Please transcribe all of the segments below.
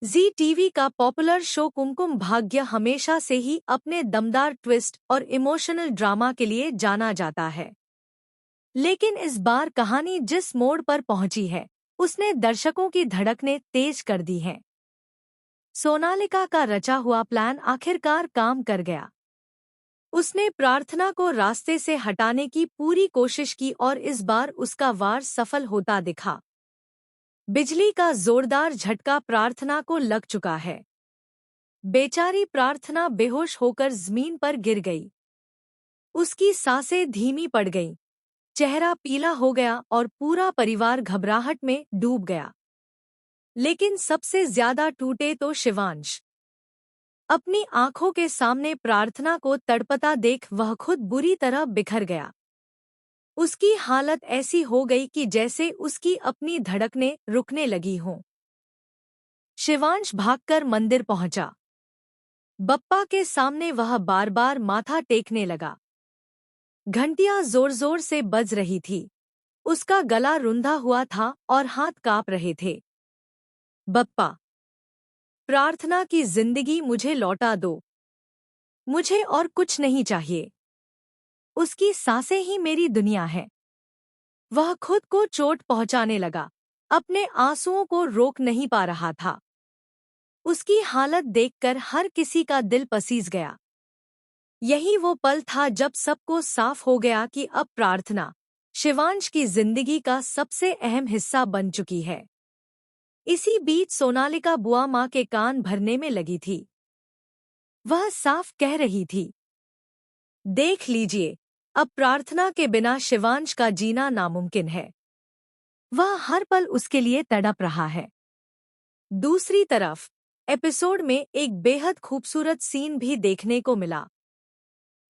जी TV का popular show Kumkum Bhagya हमेशा से ही अपने दमदार ट्विस्ट और इमोशनल ड्रामा के लिए जाना जाता है। लेकिन इस बार कहानी जिस मोड़ पर पहुंची है, उसने दर्शकों की धड़कनें तेज कर दी हैं। सोनालिका का रचा हुआ प्लान आखिरकार काम कर गया। उसने प्रार्थना को रास्ते से हटाने की पूरी कोशिश की और इस बार उसका वार सफल होता दिखा। बिजली का जोरदार झटका प्रार्थना को लग चुका है। बेचारी प्रार्थना बेहोश होकर जमीन पर गिर गई। उसकी सांसें धीमी पड़ गईं, चेहरा पीला हो गया और पूरा परिवार घबराहट में डूब गया। लेकिन सबसे ज्यादा टूटे तो शिवांश। अपनी आंखों के सामने प्रार्थना को तड़पता देख वह खुद बुरी तरह बिखर गया। उसकी हालत ऐसी हो गई कि जैसे उसकी अपनी धड़कनें रुकने लगी हों। शिवांश भागकर मंदिर पहुंचा। बप्पा के सामने वह बार बार माथा टेकने लगा। घंटियां जोर जोर से बज रही थी। उसका गला रुंधा हुआ था और हाथ कांप रहे थे। बप्पा, प्रार्थना की जिंदगी मुझे लौटा दो। मुझे और कुछ नहीं चाहिए। उसकी सांसें ही मेरी दुनिया है। वह खुद को चोट पहुंचाने लगा, अपने आंसुओं को रोक नहीं पा रहा था। उसकी हालत देखकर हर किसी का दिल पसीज गया। यही वो पल था जब सबको साफ हो गया कि अब प्रार्थना शिवांश की जिंदगी का सबसे अहम हिस्सा बन चुकी है। इसी बीच सोनालिका बुआ माँ के कान भरने में लगी थी। वह साफ कह रही थी, देख लीजिए, अब प्रार्थना के बिना शिवांश का जीना नामुमकिन है। वह हर पल उसके लिए तड़प रहा है। दूसरी तरफ एपिसोड में एक बेहद खूबसूरत सीन भी देखने को मिला।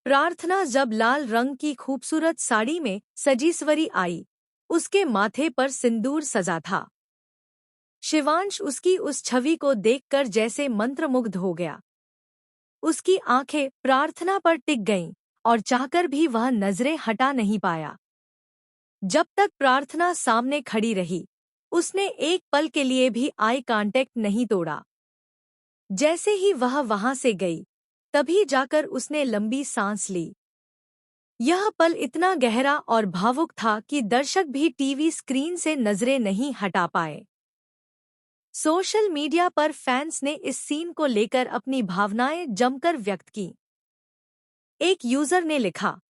प्रार्थना जब लाल रंग की खूबसूरत साड़ी में सजीसवरी आई, उसके माथे पर सिंदूर सजा था। शिवांश उसकी उस छवि को देखकर जैसे मंत्रमुग्ध हो गया। उसकी आंखें प्रार्थना पर टिक गईं और चाहकर भी वह नजरें हटा नहीं पाया। जब तक प्रार्थना सामने खड़ी रही, उसने एक पल के लिए भी आई कांटेक्ट नहीं तोड़ा। जैसे ही वह वहां से गई, तभी जाकर उसने लंबी सांस ली। यह पल इतना गहरा और भावुक था कि दर्शक भी टीवी स्क्रीन से नजरें नहीं हटा पाए। सोशल मीडिया पर फैंस ने इस सीन को लेकर अपनी भावनाएं जमकर व्यक्त की। एक यूजर ने लिखा,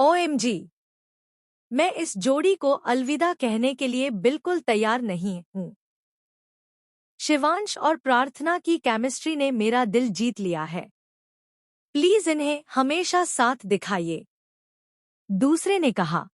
OMG, मैं इस जोड़ी को अलविदा कहने के लिए बिल्कुल तैयार नहीं हूँ। शिवांश और प्रार्थना की केमिस्ट्री ने मेरा दिल जीत लिया है। प्लीज इन्हें हमेशा साथ दिखाइए। दूसरे ने कहा,